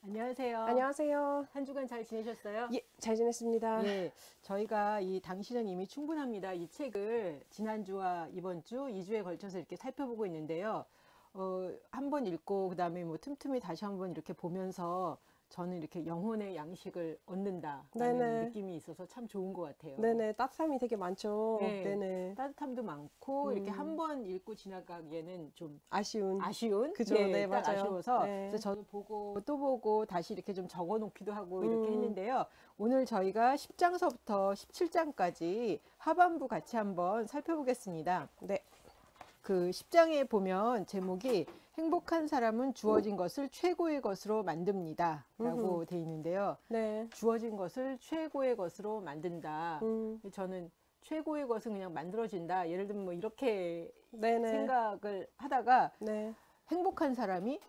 안녕하세요. 안녕하세요. 한 주간 잘 지내셨어요? 예, 잘 지냈습니다. 예, 저희가 이 당신은 이미 충분합니다. 이 책을 지난주와 이번 주 2주에 걸쳐서 이렇게 살펴보고 있는데요. 한 번 읽고 그다음에 뭐 틈틈이 다시 한번 이렇게 보면서 저는 이렇게 영혼의 양식을 얻는다라는 네네. 느낌이 있어서 참 좋은 것 같아요. 네네. 따뜻함이 되게 많죠. 네, 네네. 따뜻함도 많고 이렇게 한 번 읽고 지나가기에는 좀 아쉬운. 아쉬운? 그죠. 네, 네, 딱 맞아요. 아쉬워서 네. 그래서 저도 보고 또 보고 다시 이렇게 좀 적어 놓기도 하고 이렇게 음, 했는데요. 오늘 저희가 10장서부터 17장까지 하반부 같이 한번 살펴보겠습니다. 네. 그 10장에 보면 제목이 행복한 사람은 주어진 것을 최고의 것으로 만듭니다. 라고 돼 있는데요. 네. 주어진 것을 최고의 것으로 만든다. 저는 최고의 것은 그냥 만들어진다. 예를 들면 뭐 이렇게 네네. 생각을 하다가 네. 행복한 사람이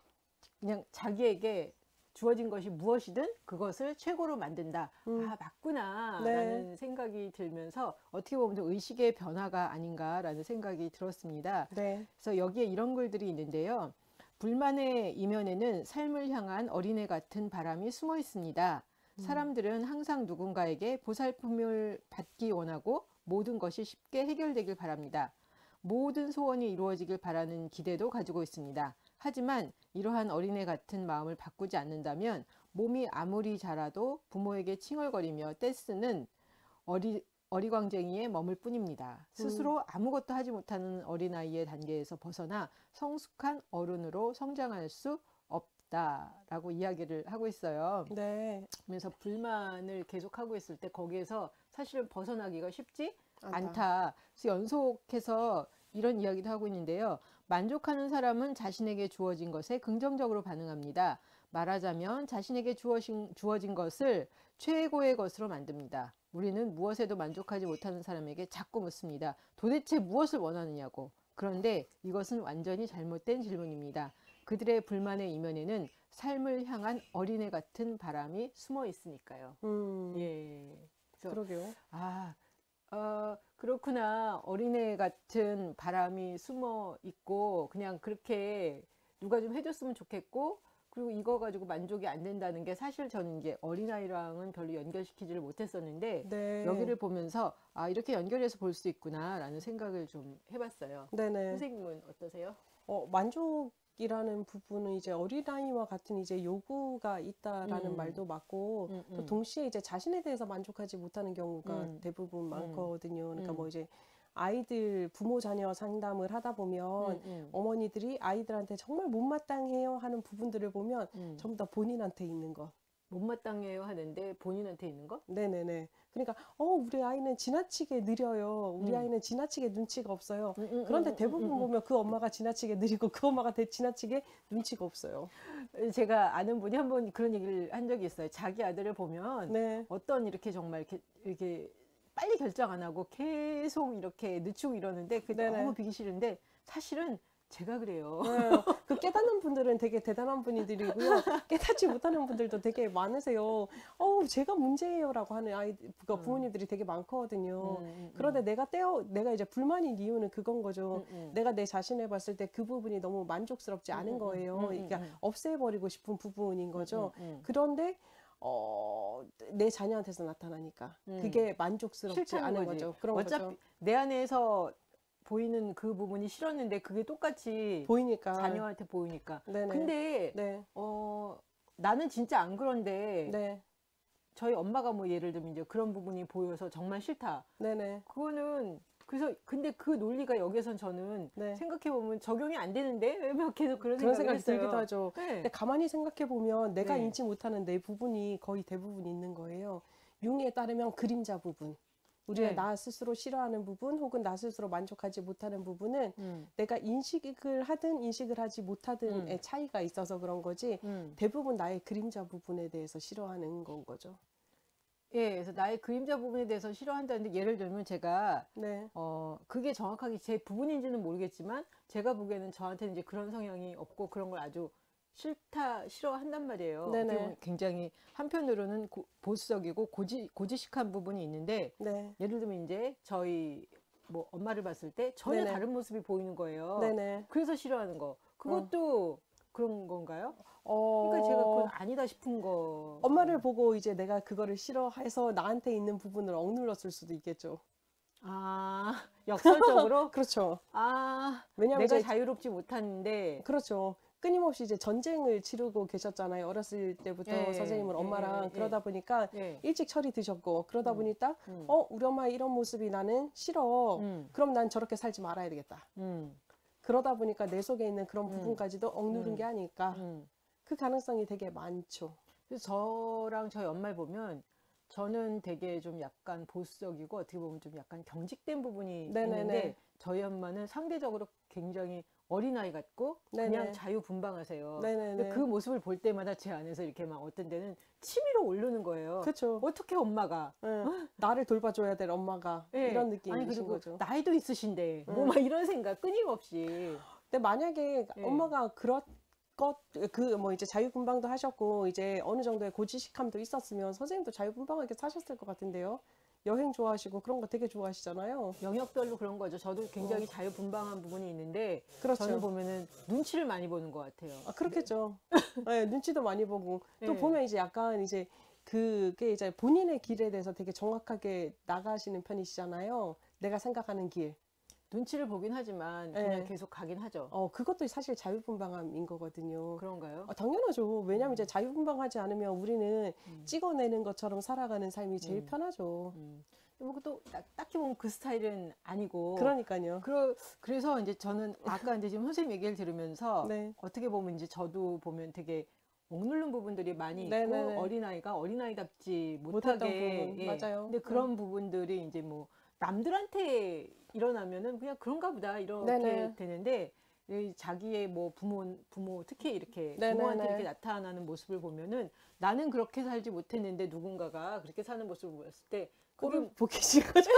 그냥 자기에게 주어진 것이 무엇이든 그것을 최고로 만든다. 아, 맞구나. 네. 라는 생각이 들면서 어떻게 보면 좀 의식의 변화가 아닌가라는 생각이 들었습니다. 네. 그래서 여기에 이런 글들이 있는데요. 불만의 이면에는 삶을 향한 어린애 같은 바람이 숨어 있습니다. 사람들은 항상 누군가에게 보살핌을 받기 원하고 모든 것이 쉽게 해결되길 바랍니다. 모든 소원이 이루어지길 바라는 기대도 가지고 있습니다. 하지만 이러한 어린애 같은 마음을 바꾸지 않는다면 몸이 아무리 자라도 부모에게 칭얼거리며 떼쓰는 어리광쟁이에 머물 뿐입니다. 스스로 아무것도 하지 못하는 어린아이의 단계에서 벗어나 성숙한 어른으로 성장할 수 없다라고 이야기를 하고 있어요. 네. 그래서 불만을 계속하고 있을 때 거기에서 사실은 벗어나기가 쉽지 않다. 않다. 그래서 연속해서 이런 이야기도 하고 있는데요. 만족하는 사람은 자신에게 주어진 것에 긍정적으로 반응합니다. 말하자면 자신에게 주어진 것을 최고의 것으로 만듭니다. 우리는 무엇에도 만족하지 못하는 사람에게 자꾸 묻습니다. 도대체 무엇을 원하느냐고. 그런데 이것은 완전히 잘못된 질문입니다. 그들의 불만의 이면에는 삶을 향한 어린애 같은 바람이 숨어 있으니까요. 예. 그래서 그러게요. 그렇구나. 어린애 같은 바람이 숨어 있고, 그냥 그렇게 누가 좀 해줬으면 좋겠고, 그리고 이거 가지고 만족이 안 된다는 게 사실 저는 이제 어린아이랑은 별로 연결시키지를 못했었는데, 네. 여기를 보면서, 아, 이렇게 연결해서 볼 수 있구나라는 생각을 좀 해봤어요. 네네. 선생님은 어떠세요? 만족이라는 부분은 이제 어린아이와 같은 이제 요구가 있다라는 말도 맞고, 또 동시에 이제 자신에 대해서 만족하지 못하는 경우가 대부분 많거든요. 그러니까 뭐 이제 아이들 부모 자녀 상담을 하다 보면 어머니들이 아이들한테 정말 못마땅해요 하는 부분들을 보면 전부 다 본인한테 있는 거. 못마땅해요 하는데 본인한테 있는 거? 네네네. 그러니까 우리 아이는 지나치게 느려요. 우리 아이는 지나치게 눈치가 없어요. 그런데 대부분 보면 그 엄마가 지나치게 느리고 그 엄마가 지나치게 눈치가 없어요. 제가 아는 분이 한 번 그런 얘기를 한 적이 있어요. 자기 아들을 보면 네. 어떤 이렇게 정말 이렇게 빨리 결정 안 하고 계속 이렇게 늦추고 이러는데 그게 네네. 너무 비기 싫은데 사실은 제가 그래요. 네. 그 깨닫는 분들은 되게 대단한 분들이고요. 깨닫지 못하는 분들도 되게 많으세요. 제가 문제예요라고 하는 그러니까 부모님들이 되게 많거든요. 그런데 내가 이제 불만인 이유는 그건 거죠. 내가 내 자신을 봤을 때 그 부분이 너무 만족스럽지 않은 거예요. 그러니까 없애버리고 싶은 부분인 거죠. 그런데 내 자녀한테서 나타나니까 그게 만족스럽지 싫다는 않은 거지. 거죠. 그런 어차피 거죠. 내 안에서 보이는 그 부분이 싫었는데 그게 똑같이 보이니까. 자녀한테 보이니까. 네네. 근데 네. 나는 진짜 안 그런데 네. 저희 엄마가 뭐 예를 들면 이제 그런 부분이 보여서 정말 싫다. 네네. 그거는 그래서 근데 그 논리가 여기선 저는 네. 생각해 보면 적용이 안 되는데 왜 막 계속 그런 그런 생각을 생각이 했어요. 들기도 하죠. 네. 근데 가만히 생각해 보면 내가 네. 인지 못하는 내 부분이 거의 대부분 있는 거예요. 융에 따르면 그림자 부분. 우리가 네. 나 스스로 싫어하는 부분 혹은 나 스스로 만족하지 못하는 부분은 내가 인식을 하든 인식을 하지 못하든의 차이가 있어서 그런 거지 대부분 나의 그림자 부분에 대해서 싫어하는 건 거죠. 예, 그래서 나의 그림자 부분에 대해서 싫어한다는데 예를 들면 제가 네. 그게 정확하게 제 부분인지는 모르겠지만 제가 보기에는 저한테는 이제 그런 성향이 없고 그런 걸 아주 싫어한단 말이에요. 네네. 어떻게 보면 굉장히 한편으로는 보수적이고 고지식한 부분이 있는데 네. 예를 들면 이제 저희 뭐 엄마를 봤을 때 전혀 네네. 다른 모습이 보이는 거예요. 네네. 그래서 싫어하는 거. 그것도 그런 건가요? 그러니까 제가 그건 아니다 싶은 거. 엄마를 보고 이제 내가 그거를 싫어해서 나한테 있는 부분을 억눌렀을 수도 있겠죠. 아, 역설적으로? 그렇죠. 아, 왜냐면 내가 이제 자유롭지 못한데. 그렇죠. 끊임없이 이제 전쟁을 치르고 계셨잖아요. 어렸을 때부터 예, 선생님은 엄마랑 예, 그러다 보니까 예. 일찍 철이 드셨고 그러다 보니까 음. 우리 엄마의 이런 모습이 나는 싫어. 음. 그럼 난 저렇게 살지 말아야 되겠다. 음. 그러다 보니까 내 속에 있는 그런 부분까지도 억누른 게 아닐까. 음. 그 가능성이 되게 많죠. 그래서 저랑 저희 엄마를 보면 저는 되게 좀 약간 보수적이고 어떻게 보면 좀 약간 경직된 부분이 네네네. 있는데 저희 엄마는 상대적으로 굉장히 어린아이 같고 네네. 그냥 자유분방하세요. 네네네. 근데 그 모습을 볼 때마다 제 안에서 이렇게 막 어떤 데는 치밀어 오르는 거예요. 그렇죠. 어떻게 엄마가 나를 돌봐줘야 될 엄마가 예. 이런 아니 느낌이신 그리고 거죠. 나이도 있으신데 뭐 막 이런 생각 끊임없이 근데 만약에 예. 엄마가 뭐 이제 자유분방도 하셨고 이제 어느 정도의 고지식함도 있었으면 선생님도 자유분방하게 사셨을 것 같은데요. 여행 좋아하시고 그런 거 되게 좋아하시잖아요. 영역별로 그런 거죠. 저도 굉장히 자유분방한 부분이 있는데 그렇죠. 저는 보면은 눈치를 많이 보는 것 같아요. 아, 그렇겠죠. 네, 눈치도 많이 보고 또 네. 보면 이제 약간 이제 그게 이제 본인의 길에 대해서 되게 정확하게 나가시는 편이시잖아요. 내가 생각하는 길. 눈치를 보긴 하지만 그냥 네. 계속 가긴 하죠. 그것도 사실 자유분방함인 거거든요. 그런가요? 당연하죠. 왜냐면 이제 자유분방하지 않으면 우리는 찍어내는 것처럼 살아가는 삶이 제일 편하죠. 뭐또 딱히 보면 그 스타일은 아니고. 그러니까요. 그래서 이제 저는 아까 이제 지금 선생님 얘기를 들으면서 네. 어떻게 보면 이제 저도 보면 되게 억누른 부분들이 많이 있고 네네네. 어린아이가 어린아이답지 못했던 못하게 부분. 맞아요. 근데 그런 부분들이 이제 뭐 남들한테 일어나면은 그냥 그런가 보다 이렇게 네네. 되는데 이 자기의 뭐 부모 특히 이렇게 네네네. 부모한테 이렇게 나타나는 모습을 보면은 나는 그렇게 살지 못했는데 누군가가 그렇게 사는 모습을 보였을 때 그게 꼴을 보기 싫은 거죠.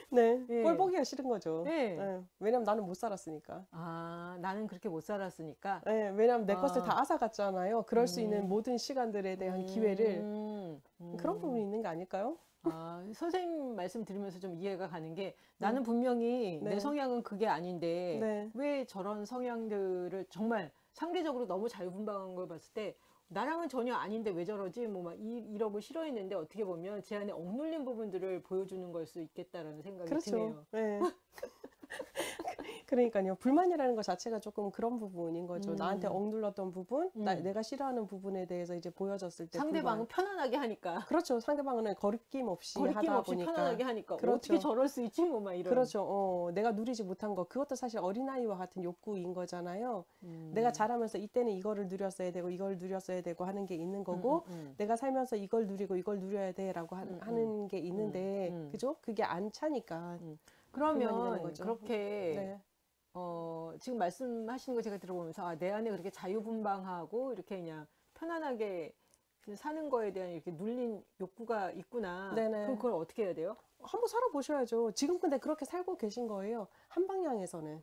네. 네. 꼴 보기가 싫은 거죠. 네. 네. 왜냐면 나는 못 살았으니까. 아 나는 그렇게 못 살았으니까 네. 왜냐면 내 아. 것을 다 앗아갔잖아요. 그럴 수 있는 모든 시간들에 대한 기회를. 그런 부분이 있는 게 아닐까요? 아, 선생님 말씀 들으면서 좀 이해가 가는 게 나는 분명히 네. 내 성향은 그게 아닌데 네. 왜 저런 성향들을 정말 상대적으로 너무 자유분방한 걸 봤을 때 나랑은 전혀 아닌데 왜 저러지? 뭐 막 이러고 싫어했는데 어떻게 보면 제 안에 억눌린 부분들을 보여주는 걸 수 있겠다라는 생각이 그렇죠. 드네요. 네. 그러니까요. 불만이라는 것 자체가 조금 그런 부분인 거죠. 나한테 억눌렀던 부분, 내가 싫어하는 부분에 대해서 이제 보여졌을 때 상대방은 편안하게 하니까. 그렇죠. 상대방은 거리낌 없이 거리낌 하다 없이 보니까. 편안하게 하니까 그렇죠. 어떻게 저럴 수 있지? 뭐 막 이런. 그렇죠. 내가 누리지 못한 거 그것도 사실 어린아이와 같은 욕구인 거잖아요. 내가 자라면서 이때는 이거를 누렸어야 되고 이걸 누렸어야 되고 하는 게 있는 거고 내가 살면서 이걸 누리고 이걸 누려야 돼라고 하는 게 있는데 그죠? 그게 안 차니까 불만이 되는 그러면 거죠. 그렇게 네. 지금 말씀하시는 거 제가 들어보면서 아, 내 안에 그렇게 자유분방하고 이렇게 그냥 편안하게 사는 거에 대한 이렇게 눌린 욕구가 있구나. 네네. 그럼 그걸 어떻게 해야 돼요? 한번 살아보셔야죠. 지금 근데 그렇게 살고 계신 거예요. 한 방향에서는.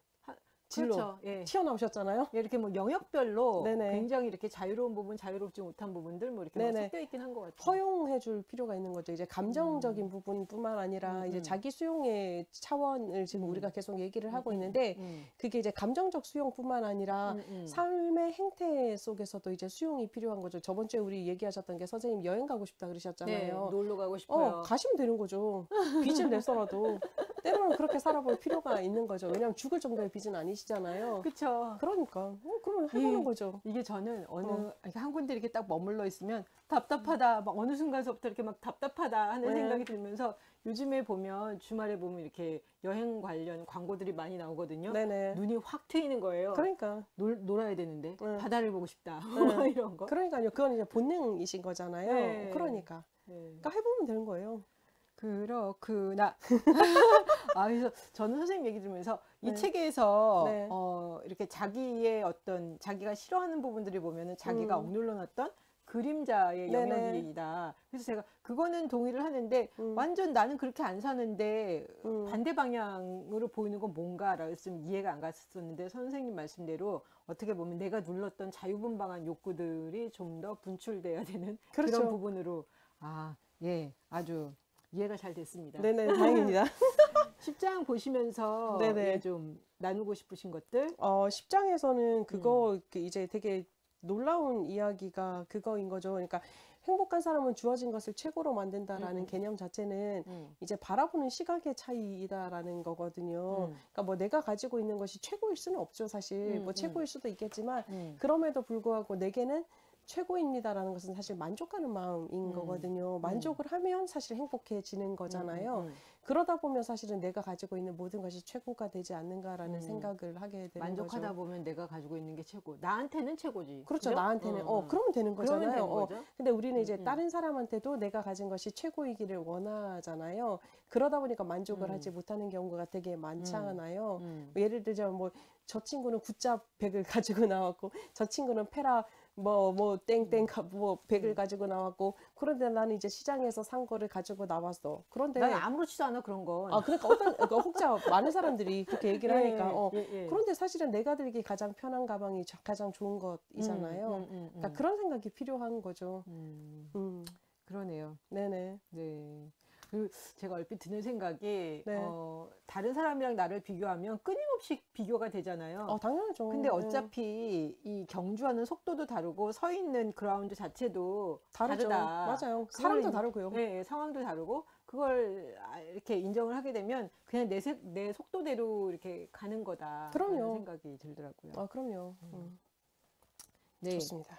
진로 그렇죠. 예. 튀어나오셨잖아요. 예, 이렇게 뭐 영역별로 네네. 굉장히 이렇게 자유로운 부분, 자유롭지 못한 부분들 뭐 이렇게 막 네네. 섞여 있긴 한 것 같아요. 허용해 줄 필요가 있는 거죠. 이제 감정적인 부분뿐만 아니라 이제 자기 수용의 차원을 지금 우리가 계속 얘기를 하고 있는데 그게 이제 감정적 수용뿐만 아니라 삶의 행태 속에서도 이제 수용이 필요한 거죠. 저번 주에 우리 얘기하셨던 게 선생님 여행 가고 싶다 네, 그러셨잖아요. 놀러 가고 싶어요. 가시면 되는 거죠. 빚을 내서라도 때로는 그렇게 살아볼 필요가 있는 거죠. 왜냐하면 죽을 정도의 빚은 아니시잖아요. 그렇죠. 그러니까 그러면 해보는 거죠. 이게 저는 이렇게 한 군데 이렇게 딱 머물러 있으면 답답하다. 막 어느 순간서부터 이렇게 막 답답하다 하는 네. 생각이 들면서 요즘에 보면 주말에 보면 이렇게 여행 관련 광고들이 많이 나오거든요. 네네. 눈이 확 트이는 거예요. 그러니까. 놀아야 되는데 바다를 보고 싶다. 네. 이런 거. 그러니까요. 그건 이제 본능이신 거잖아요. 네. 그러니까. 네. 그러니까 해보면 되는 거예요. 그렇구나. 그래서 저는 선생님 얘기 들으면서 이 네. 책에서 네. 이렇게 자기의 어떤 자기가 싫어하는 부분들이 보면은 자기가 억눌러놨던 그림자의 네네. 영역이다. 그래서 제가 그거는 동의를 하는데 완전 나는 그렇게 안 사는데 반대 방향으로 보이는 건 뭔가라고 좀 이해가 안 갔었는데 선생님 말씀대로 어떻게 보면 내가 눌렀던 자유분방한 욕구들이 좀 더 분출돼야 되는 그렇죠. 그런 부분으로 예, 아주 이해가 잘 됐습니다. 네네, 다행입니다. 10장 보시면서 네네. 예, 좀 나누고 싶으신 것들? 10장에서는 그거 그 이제 되게 놀라운 이야기가 그거인 거죠. 그러니까 행복한 사람은 주어진 것을 최고로 만든다라는 개념 자체는 이제 바라보는 시각의 차이다라는 거거든요. 그러니까 뭐 내가 가지고 있는 것이 최고일 수는 없죠, 사실. 뭐 최고일 수도 있겠지만 그럼에도 불구하고 내게는 최고입니다라는 것은 사실 만족하는 마음인 거거든요. 만족을 하면 사실 행복해지는 거잖아요. 그러다 보면 사실은 내가 가지고 있는 모든 것이 최고가 되지 않는가라는 생각을 하게 되는 만족하다 거죠. 보면 내가 가지고 있는 게 최고. 나한테는 최고지. 그렇죠. 그죠? 나한테는 그러면 되는 그러면 거잖아요. 되는 거죠. 근데 우리는 이제 다른 사람한테도 내가 가진 것이 최고이기를 원하잖아요. 그러다 보니까 만족을 하지 못하는 경우가 되게 많잖아요. 예를 들자면 뭐 저 친구는 굿잡 백을 가지고 나왔고 저 친구는 페라 뭐 땡땡 뭐 백을 가지고 나왔고 그런데 나는 이제 시장에서 산 거를 가지고 나왔어. 그런데 난 아무렇지도 않아 그런 건. 그러니까 그러니까 혹자 많은 사람들이 그렇게 얘기를 하니까 그런데 사실은 내가 들기 가장 편한 가방이 가장 좋은 것이잖아요. 그러니까 그런 생각이 필요한 거죠. 그러네요. 네네. 네. 그리고 제가 얼핏 드는 생각이 네. 다른 사람이랑 나를 비교하면 끊임없이 비교가 되잖아요. 당연하죠. 근데 어차피 이 경주하는 속도도 다르고 서 있는 그라운드 자체도 다르죠. 다르다. 맞아요. 그걸 사람도 다르고요. 네, 상황도 다르고 그걸 이렇게 인정을 하게 되면 그냥 내 속도대로 이렇게 가는 거다. 그럼요. 라는 생각이 들더라고요. 그럼요. 네. 좋습니다.